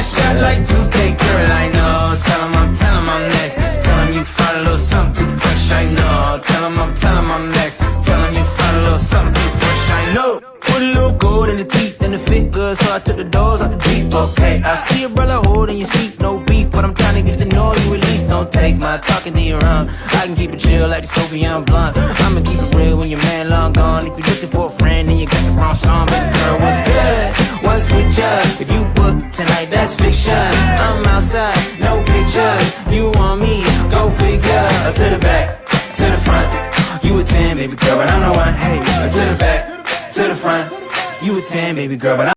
shot like 2K, girl, I know. Tell 'em I'm next. Tell 'em you find a little something too fresh, I know. Tell 'em I'm next. Tell 'em you find a little something too fresh, I know. Put a little gold in the teeth and it fit good, so I took the doors out the Jeep, okay. I see a brother holding your seat, no beef, but I'm trying to get the noise you release. Don't take my talking to your own. I can keep it chill like the Soviet blunt. I'ma keep it real when your man long gone. If you're looking for a friend, then you got the wrong song. Baby girl, what's good? What's with ya? If you book tonight, that's fiction. I'm outside, no pictures. You want me? Go figure. To the back, to the front. You a 10, baby girl, but I'm the one. Hey, to the back, to the front. You a 10, baby girl, but